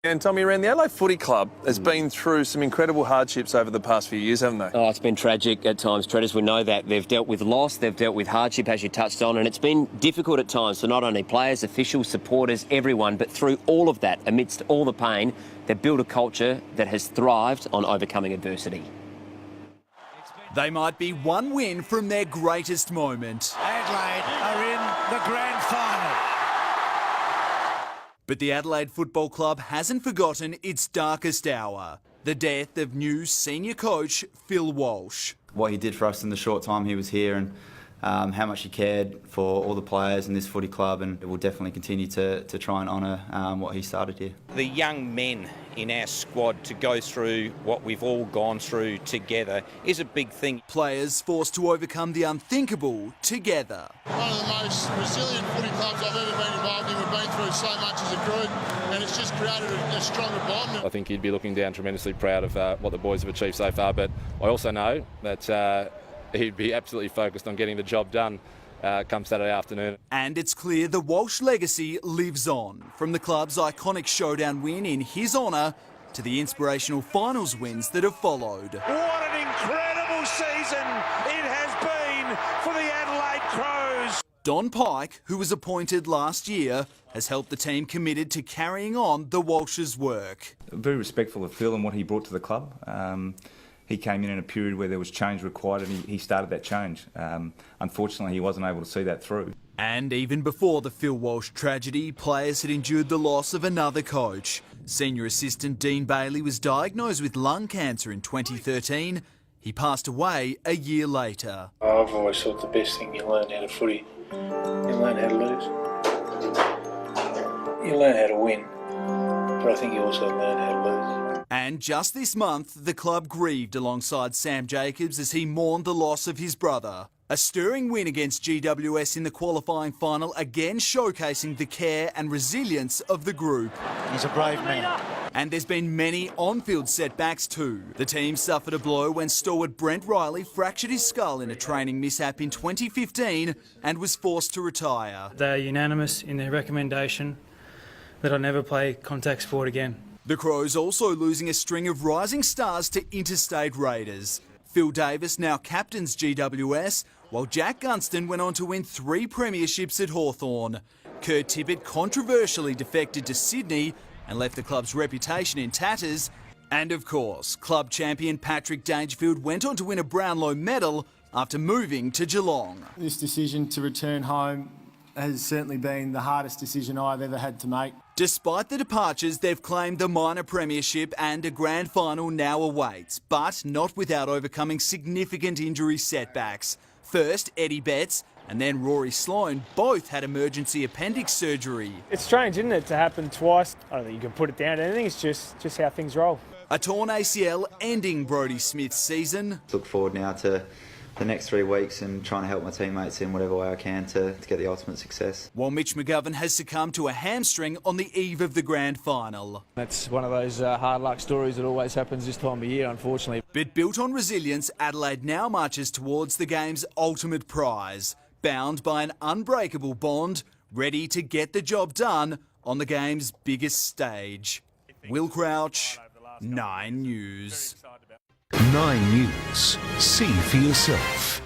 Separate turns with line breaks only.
And Tommy, around the Adelaide Footy Club has been through some incredible hardships over the past few years, haven't they?
Oh, it's been tragic at times, Treaders. We know that. They've dealt with loss, they've dealt with hardship, as you touched on, and it's been difficult at times for not only players, officials, supporters, everyone, but through all of that, amidst all the pain, they've built a culture that has thrived on overcoming adversity.
They might be one win from their greatest moment.
Adelaide are in the grand final.
But the Adelaide Football Club hasn't forgotten its darkest hour, the death of new senior coach Phil Walsh.
What he did for us in the short time he was here, and how much he cared for all the players in this footy club, and we'll definitely continue to try and honour what he started here.
The young men in our squad to go through what we've all gone through together is a big thing.
Players forced to overcome the unthinkable together.
One of the most resilient footy clubs I've ever been involved in. We've been through so much as a group, and it's just created a stronger bond.
I think he'd be looking down tremendously proud of what the boys have achieved so far, but I also know that he'd be absolutely focused on getting the job done come Saturday afternoon.
And it's clear the Walsh legacy lives on, from the club's iconic showdown win in his honour to the inspirational finals wins that have followed.
What an incredible season it has been for the Adelaide Crows.
Don Pike, who was appointed last year, has helped the team committed to carrying on the Walsh's work.
Very respectful of Phil and what he brought to the club. He came in a period where there was change required, and he started that change. Unfortunately, he wasn't able to see that through.
And even before the Phil Walsh tragedy, players had endured the loss of another coach. Senior assistant Dean Bailey was diagnosed with lung cancer in 2013. He passed away a year later.
I've always thought the best thing you learn out of footy, you learn how to lose. You learn how to win, but I think you also learn how to lose.
And just this month, the club grieved alongside Sam Jacobs as he mourned the loss of his brother. A stirring win against GWS in the qualifying final, again showcasing the care and resilience of the group.
He's a brave man.
And there's been many on-field setbacks too. The team suffered a blow when stalwart Brent Riley fractured his skull in a training mishap in 2015 and was forced to retire.
They are unanimous in their recommendation that I never play contact sport again.
The Crows also losing a string of rising stars to interstate raiders. Phil Davis now captains GWS, while Jack Gunston went on to win 3 premierships at Hawthorn. Kurt Tippett controversially defected to Sydney and left the club's reputation in tatters. And of course, club champion Patrick Dangerfield went on to win a Brownlow medal after moving to Geelong.
This decision to return home has certainly been the hardest decision I've ever had to make.
Despite the departures, they've claimed the minor premiership and a grand final now awaits, but not without overcoming significant injury setbacks. First, Eddie Betts, and then Rory Sloane both had emergency appendix surgery.
It's strange, isn't it, to happen twice? I don't think you can put it down to anything. It's just how things roll.
A torn ACL ending Brodie Smith's season.
Look forward now to the next 3 weeks and trying to help my teammates in whatever way I can to get the ultimate success.
While Mitch McGovern has succumbed to a hamstring on the eve of the grand final.
That's one of those hard luck stories that always happens this time of year, unfortunately.
But built on resilience, Adelaide now marches towards the game's ultimate prize, bound by an unbreakable bond, ready to get the job done on the game's biggest stage. Will Crouch, 9 News.
9 News. See for yourself.